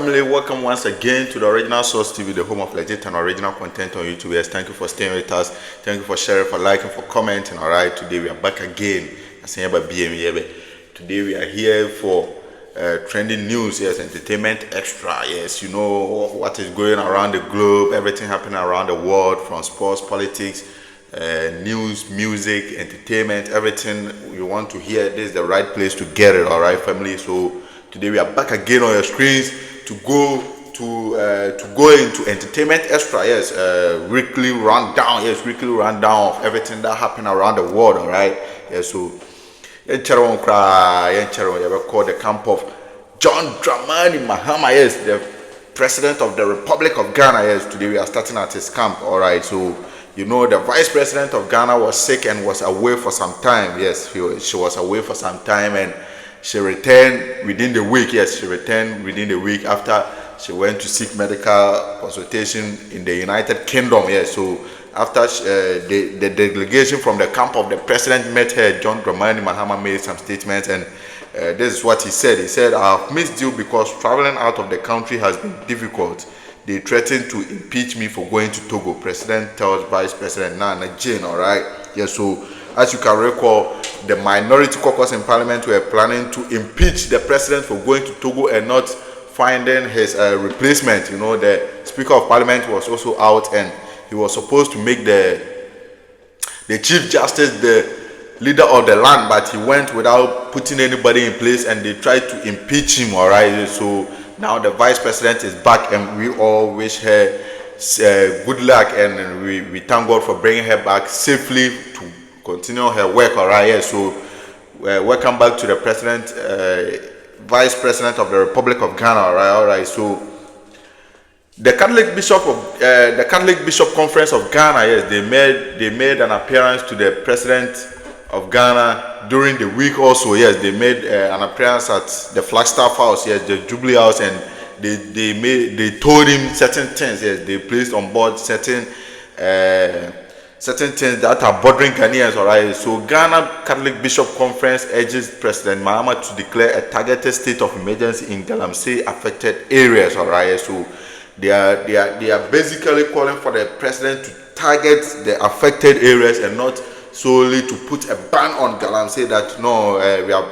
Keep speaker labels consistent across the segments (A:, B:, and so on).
A: family, welcome once again to the Original Source TV, the home of legit and original content on YouTube. Yes, thank you for staying with us. Thank you for sharing, for liking, for commenting. Alright, today we are back again. Today we are here for trending news, yes, entertainment extra. Yes, you know what is going around the globe, everything happening around the world, from sports, politics, news, music, entertainment, everything you want to hear. This is the right place to get it. Alright, family. So today we are back again on your screens to go into entertainment extra. Yes, weekly rundown. Yes, weekly rundown of everything that happened around the world. All right. Yes, so we call the camp of Draman Mahama. Yes, the president of the Republic of Ghana. Yes, today we are starting at his camp. All right. So you know the vice president of Ghana was sick and was away for some time. Yes, she was away for some time and she returned within the week. Yes, she returned within the week after she went to seek medical consultation in the United Kingdom. Yes, so after the delegation from the camp of the president met her, John Dramani Mahama made some statements, and this is what he said. He said, "I have missed you because traveling out of the country has been difficult. They threatened to impeach me for going to Togo." President tells Vice President Nana Jane. All right. Yes, so as you can recall, the minority caucus in parliament were planning to impeach the president for going to Togo and not finding his replacement. You know, the speaker of parliament was also out, and he was supposed to make the chief justice the leader of the land, but he went without putting anybody in place, and they tried to impeach him. All right, so now the vice president is back, and we all wish her good luck, and we thank God for bringing her back safely to continue her work. All right, yeah. So welcome back to the president, vice president of the Republic of Ghana. All right. So the Catholic Bishop Conference of Ghana, yes, they made an appearance to the president of Ghana during the week also. Yes, they made an appearance at the Flagstaff House, yes, the Jubilee House, and they told him certain things. Yes, they placed on board certain things that are bothering Ghanaians. All right. So Ghana Catholic Bishop Conference urges President Mahama to declare a targeted state of emergency in Galam Fight affected areas. All right. So they are basically calling for the president to target the affected areas and not solely to put a ban on Galam. Say that no, we have,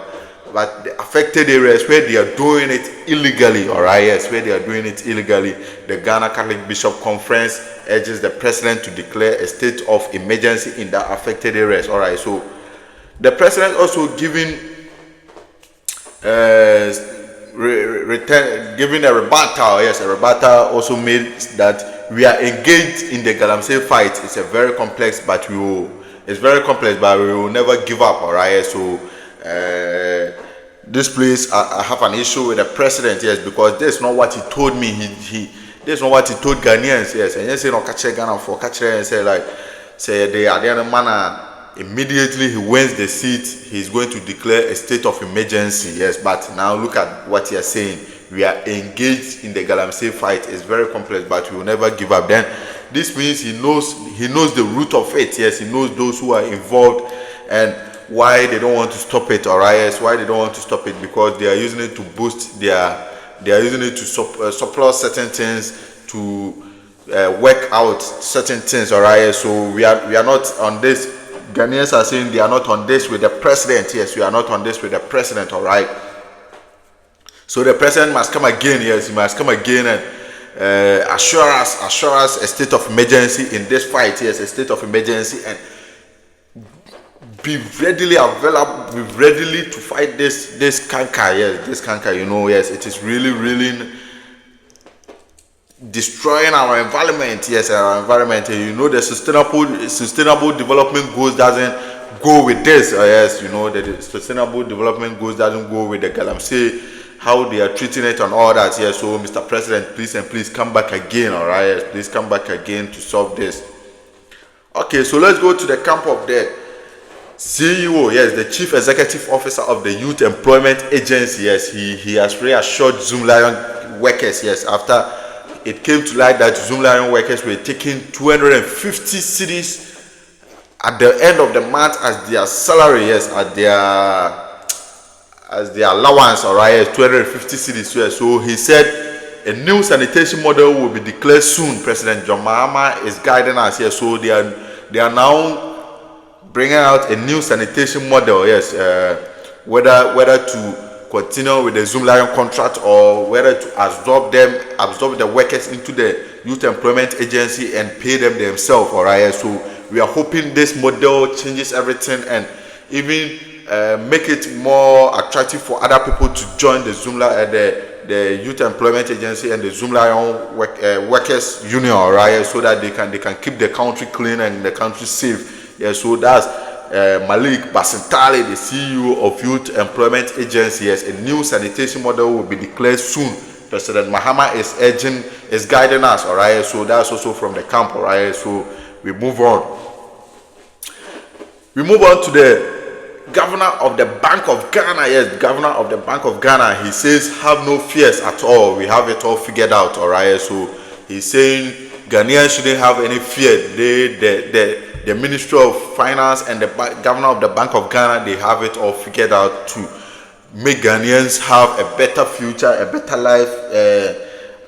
A: but the affected areas where they are doing it illegally. All right. Yes, where they are doing it illegally, the Ghana Catholic Bishop Conference urges the president to declare a state of emergency in the affected areas. All right. So the president also giving a rebuttal. Yes, a rebuttal also made that we are engaged in the Galam fight. It's very complex, but we will never give up. All right. So this place, I have an issue with the president. Yes, because this is not what he told me. This is not what he told Ghanaians. Yes, and yes, no catch Ghana for catch and say they are the other man. Immediately he wins the seat, he's going to declare a state of emergency. Yes, but now look at what he is saying. We are engaged in the Galam fight. It's very complex, but we will never give up. Then this means he knows the root of it. Yes, he knows those who are involved and why they don't want to stop it. All right, yes, why they don't want to stop it, because they are using it to boost they are using it to surplus certain things, to work out certain things. All right, so we are not on this. Ghanaians are saying they are not on this with the president. Yes, we are not on this with the president. All right. So the president must come again. Yes, he must come again and assure us a state of emergency in this fight. Yes, a state of emergency, and be readily available, be readily to fight this canker. Yes, this canker. You know, yes, it is really destroying our environment. Yes, our environment. You know, the sustainable development goals doesn't go with this. Yes, you know, the sustainable development goals doesn't go with the Galamsey, how they are treating it and all that. Yes, so Mr. President, please come back again. All right, yes, please come back again to solve this. Okay, so let's go to the camp of the CEO. Yes, the Chief Executive Officer of the Youth Employment Agency. Yes, he has reassured Zoom Lion workers. Yes, after it came to light that Zoom Lion workers were taking 250 cedis at the end of the month as their salary. Yes, as their allowance. All right, yes, 250 cedis. Yes. So he said a new sanitation model will be declared soon. President John Mahama is guiding us here, so they are now bringing out a new sanitation model. Yes, whether to continue with the Zoom Lion contract or whether to absorb the workers into the Youth Employment Agency and pay them themselves. All right, so we are hoping this model changes everything and even make it more attractive for other people to join the the Youth Employment Agency and the Zoom Lion Workers Union, right? So that they can keep the country clean and the country safe. Yeah, so that's Malik Basintali, the CEO of Youth Employment Agency. Yes, a new sanitation model will be declared soon. President Mahama is guiding us, all right? So that's also from the camp, all right? So we move on. We move on to the Governor of the Bank of Ghana. Yes, Governor of the Bank of Ghana. He says, have no fears at all. We have it all figured out, all right? So he's saying Ghanaians shouldn't have any fear. The Ministry of Finance and the Governor of the Bank of Ghana, they have it all figured out to make Ghanaians have a better future, a better life.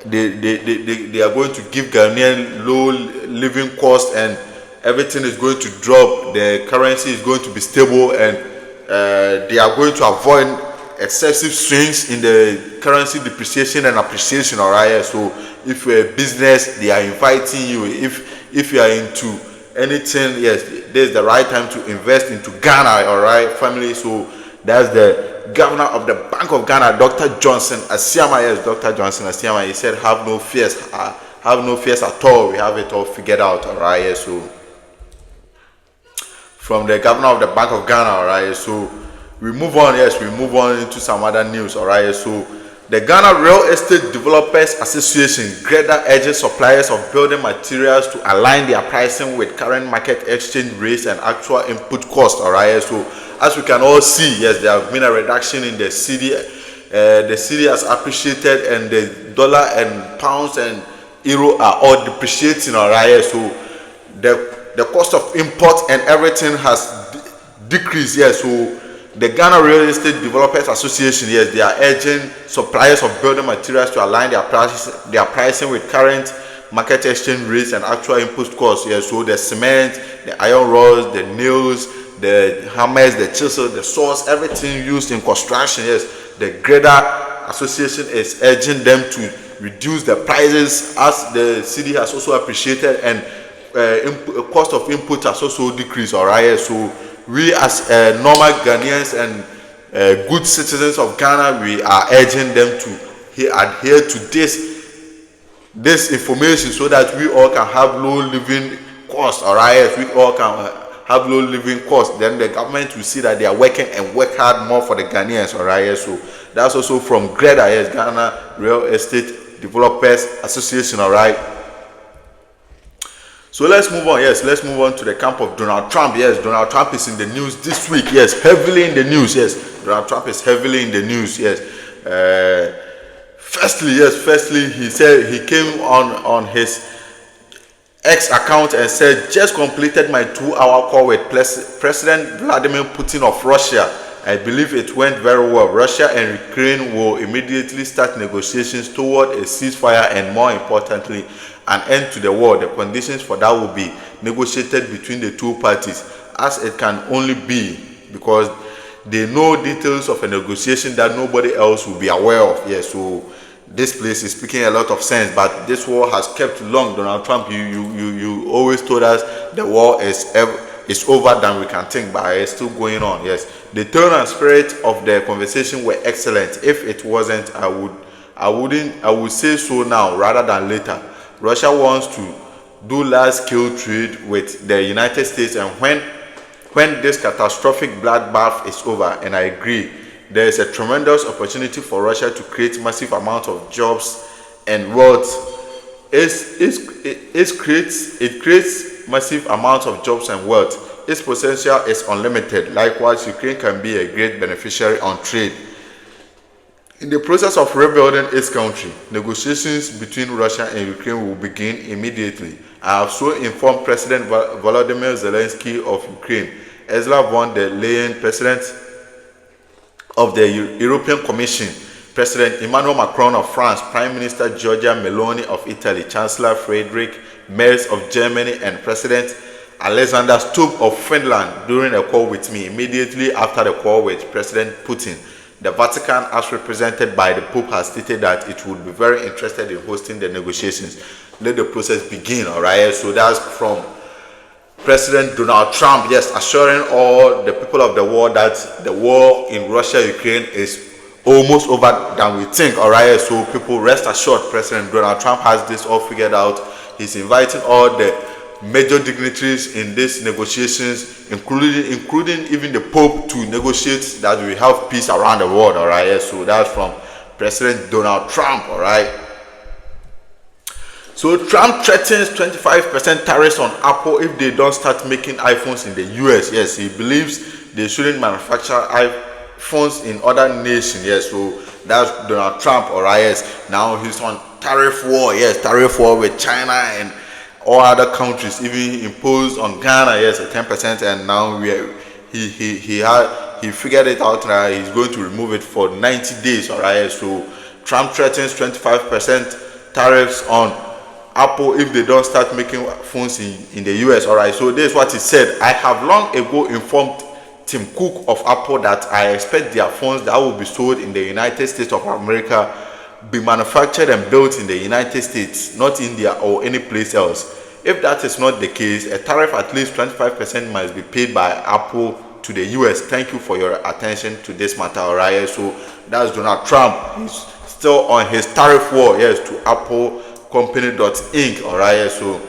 A: They are going to give Ghanaian low living costs and everything is going to drop. The currency is going to be stable and they are going to avoid excessive swings in the currency depreciation and appreciation, all right? So if you're a business, they are inviting you. If you are into anything, yes, this is the right time to invest into Ghana, all right, family. So that's the Governor of the Bank of Ghana, Dr. Johnson Asiama. Yes, Dr. Johnson Asiama. He said, have no fears at all. We have it all figured out, all right? Yes, so from the Governor of the Bank of Ghana, all right? So we move on. Yes, we move on into some other news, all right? So the Ghana Real Estate Developers Association greater urges suppliers of building materials to align their pricing with current market exchange rates and actual input cost, all right? So as we can all see, yes, there have been a reduction in the cedi. The cedi has appreciated and the dollar and pounds and euro are all depreciating, all right? So the cost of import and everything has decreased. Yes, so the Ghana Real Estate Developers Association, yes, they are urging suppliers of building materials to align their pricing with current market exchange rates and actual input costs. Yes, so the cement, the iron rods, the nails, the hammers, the chisels, the saws, everything used in construction. Yes, the Greater Association is urging them to reduce the prices as the city has also appreciated and cost of input has also decreased, all right? So we as normal Ghanaians and good citizens of Ghana, we are urging them to adhere to this information so that we all can have low living costs, all right? We all can have low living costs. Then the government will see that they are working and work hard more for the Ghanaians, all right? So that's also from GREDA, yes, Ghana Real Estate Developers Association, all right? So let's move on. Yes, let's move on to the camp of Donald Trump. Yes, Donald Trump is in the news this week. Yes, heavily in the news. Yes, Donald Trump is heavily in the news. Yes. Firstly, he said he came on his X account and said, just completed my 2-hour call with President Vladimir Putin of Russia. I believe it went very well. Russia and Ukraine will immediately start negotiations toward a ceasefire and, more importantly, an end to the war. The conditions for that will be negotiated between the two parties, as it can only be because they know details of a negotiation that nobody else will be aware of. Yes, so this place is speaking a lot of sense, but this war has kept long. Donald Trump, you always told us the war is over than we can think, but it's still going on. Yes, the tone and spirit of the conversation were excellent. If it wasn't, I would say so now rather than later. Russia wants to do large-scale trade with the United States, and when this catastrophic bloodbath is over, and I agree, there is a tremendous opportunity for Russia to create massive amounts of jobs and wealth. It creates massive amounts of jobs and wealth. Its potential is unlimited. Likewise, Ukraine can be a great beneficiary on trade. In the process of rebuilding its country, negotiations between Russia and Ukraine will begin immediately. I have so informed President Volodymyr Zelensky of Ukraine. Ursula von der Leyen, President of the European Commission, President Emmanuel Macron of France, Prime Minister Giorgia Meloni of Italy, Chancellor Friedrich Merz of Germany, and President Alexander Stubb of Finland during a call with me. Immediately after the call with President Putin, the Vatican, as represented by the Pope, has stated that it would be very interested in hosting the negotiations. Let the process begin, all right? So that's from President Donald Trump, yes, assuring all the people of the world that the war in Russia-Ukraine is almost over than we think, all right? So people rest assured, President Donald Trump has this all figured out. He's inviting all the major dignitaries in these negotiations, including even the Pope, to negotiate that we have peace around the world, all right? So that's from President Donald Trump, all right? So Trump threatens 25% tariffs on Apple if they don't start making iPhones in the US. Yes, he believes they shouldn't manufacture iPhones in other nations. Yes, so that's Donald Trump, all right? Yes, now he's on tariff war. Yes, tariff war with China and all other countries, even imposed on Ghana. Yes, at 10%, and now he figured it out. He's going to remove it for 90 days. All right, so Trump threatens 25% tariffs on Apple if they don't start making phones in the US. All right, so this is what he said. I have long ago informed Tim Cook of Apple that I expect their phones that will be sold in the United States of America be manufactured and built in the United States, not India or any place else. If that is not the case, a tariff at least 25% must be paid by Apple to the US. Thank you for your attention to this matter, all right? So that's Donald Trump. He's still on his tariff war, yes, to Apple Company.inc, all right? So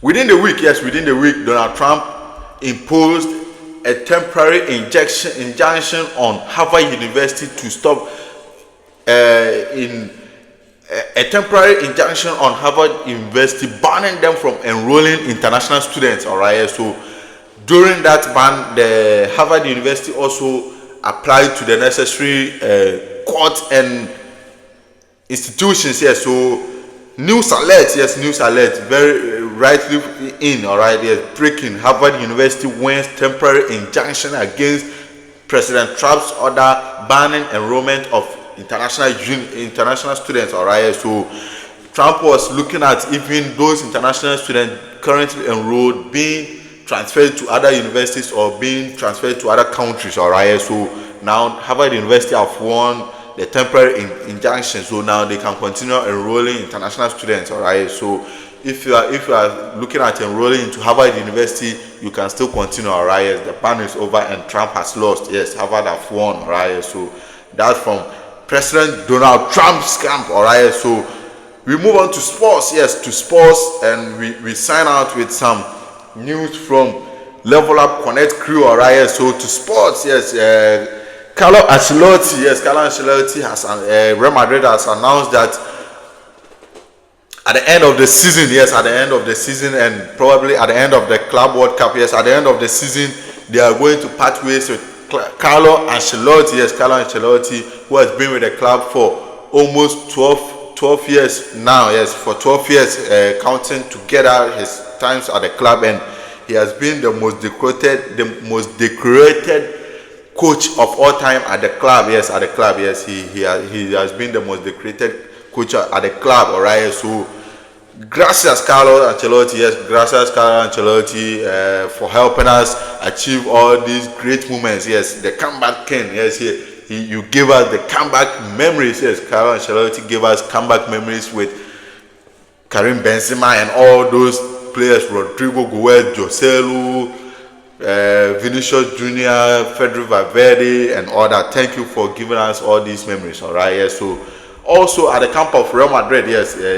A: within the week, Donald Trump imposed a temporary injunction on Harvard University to stop a temporary injunction on Harvard University banning them from enrolling international students, all right? So during that ban, the Harvard University also applied to the necessary court and institutions. Yes, so news alert, very rightly in, all right? Yes, breaking: Harvard University wins temporary injunction against President Trump's order banning enrollment of international students, all right? So Trump was looking at even those international students currently enrolled being transferred to other universities or being transferred to other countries, all right? So now Harvard University have won the temporary injunction, so now they can continue enrolling international students, all right? So if you are looking at enrolling into Harvard University, you can still continue, all right? Yes, the ban is over and Trump has lost. Yes, Harvard have won, all right? So that's from President Donald Trump's camp, all right? So we move on to sports, and we sign out with some news from Level Up Connect crew, all right? So to sports, Carlo Ancelotti has Real Madrid has announced that at the end of the season, and probably at the end of the Club World Cup, at the end of the season, they are going to part ways with Carlo Ancelotti, who has been with the club for almost 12 years now. Yes, for 12 years, counting together his times at the club, and he has been the most decorated coach of all time at the club. He has been the most decorated coach at the club, all right? So gracias Carlo Ancelotti, for helping us achieve all these great moments. Yes, the comeback king. Yes, you give us the comeback memories. Yes, Carlo Ancelotti gave us comeback memories with Karim Benzema and all those players, Rodrigo Goes, Joselu, Vinicius Junior, Federico Valverde, and all that. Thank you for giving us all these memories, all right? Yes, so also at the camp of Real Madrid,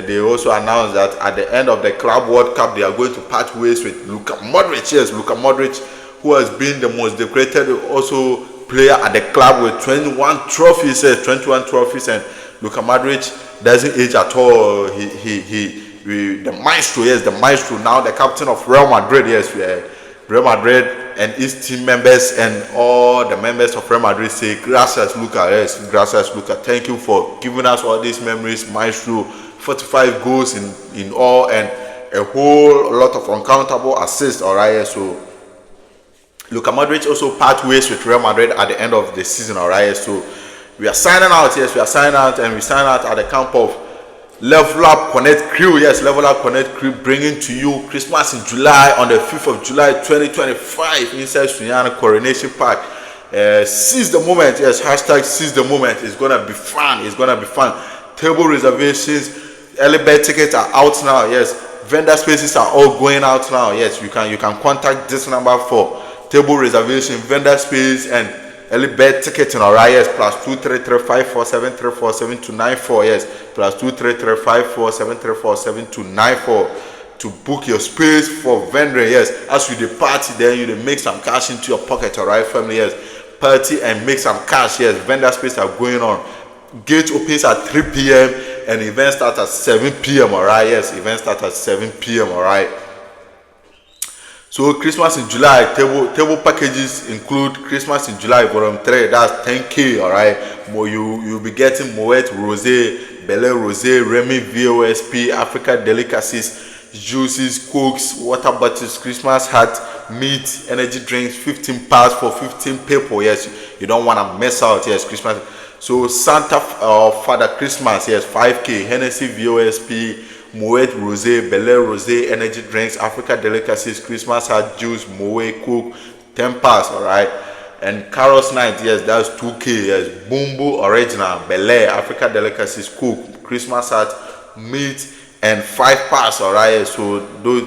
A: they also announced that at the end of the Club World Cup, they are going to part ways with Luka Modric. Yes, Luka Modric, who has been the most decorated also player at the club with 21 trophies, and Luka Modric doesn't age at all. The maestro, now the captain of Real Madrid. Real Madrid and his team members and all the members of Real Madrid say gracias Luka. Yes, gracias Luka. Thank you for giving us all these memories, maestro. 45 goals in all and a whole lot of uncountable assists, all right? So Luka Modric also part ways with Real Madrid at the end of the season, all right? So We are signing out. Yes, we are signing out, and we sign out at the camp of Level Up Connect Crew. Yes, Level Up Connect Crew bringing to you Christmas in July on the 5th of July 2025 inside Sunyana Coronation Park. Seize the moment. Yes, hashtag seize the moment. It's gonna be fun. It's gonna be fun. Table reservations, early bird tickets are out now. Yes, vendor spaces are all going out now. Yes, you can contact this number for table reservation, vendor space, and early bird ticketing. Alright, yes, +233-547-347-294. Yes, +233-547-347-294 to book your space for vendor. Yes, as you the party, then you make some cash into your pocket. Alright, family. Yes, party and make some cash. Yes, vendor space are going on. Gate opens at 3 p.m. and event starts at 7 p.m. Alright, yes, event starts at 7 p.m. Alright. So Christmas in July table packages include Christmas in July volume 3. That's 10K. Alright. You'll be getting Moet Rosé, Belle Rosé, Remy VOSP, Africa delicacies, juices, cokes, water bottles, Christmas hat, meat, energy drinks, 15 packs for 15 people. Yes, you don't want to miss out. Yes, Christmas. So Santa Father Christmas. Yes, 5K. Hennessy VOSP, Moet Rosé, Belle Rosé, energy drinks, Africa delicacies, Christmas hat, juice, Moet, cook, 10 packs. Alright. And Carol's Night. Yes, that's 2K. Yes, Bumbu Original, Belle, Africa delicacies, cook, Christmas hat, meat, and 5 packs. Alright, so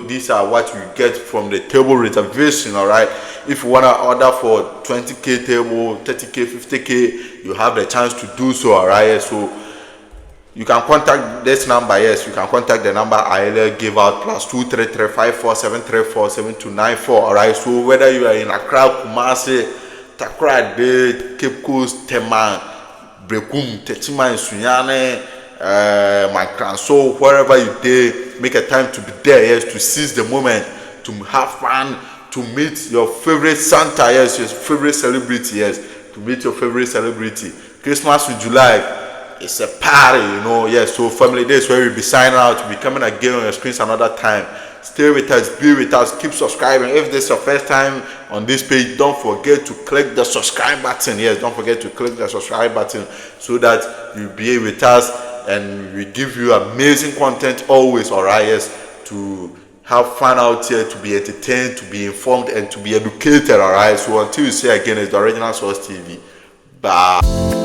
A: these are what you get from the table reservation. Alright, if you want to order for 20K table, 30K, 50K, you have the chance to do so. Alright, so you can contact this number. Yes, you can contact the number I earlier gave out, +233-547-347-294. Alright, so whether you are in Accra, Kumasi, Takoradi, Cape Coast, Tema, Brekum, Tetima, Sunyane, so wherever you dare, make a time to be there. Yes, to seize the moment, to have fun, to meet your favorite Santa. Yes, your favorite celebrity. Yes, to meet your favorite celebrity. Christmas in July, it's a party, you know. Yes, so family days where we'll be signing out, we'll be coming again on your screens another time. Stay with us, be with us, keep subscribing. If this is your first time on this page, don't forget to click the subscribe button. Yes, don't forget to click the subscribe button so that you'll be with us, and we give you amazing content always. Alright, yes, to have fun out here, to be entertained, to be informed, and to be educated. Alright, so until you see again, it's the Original Source TV. Bye.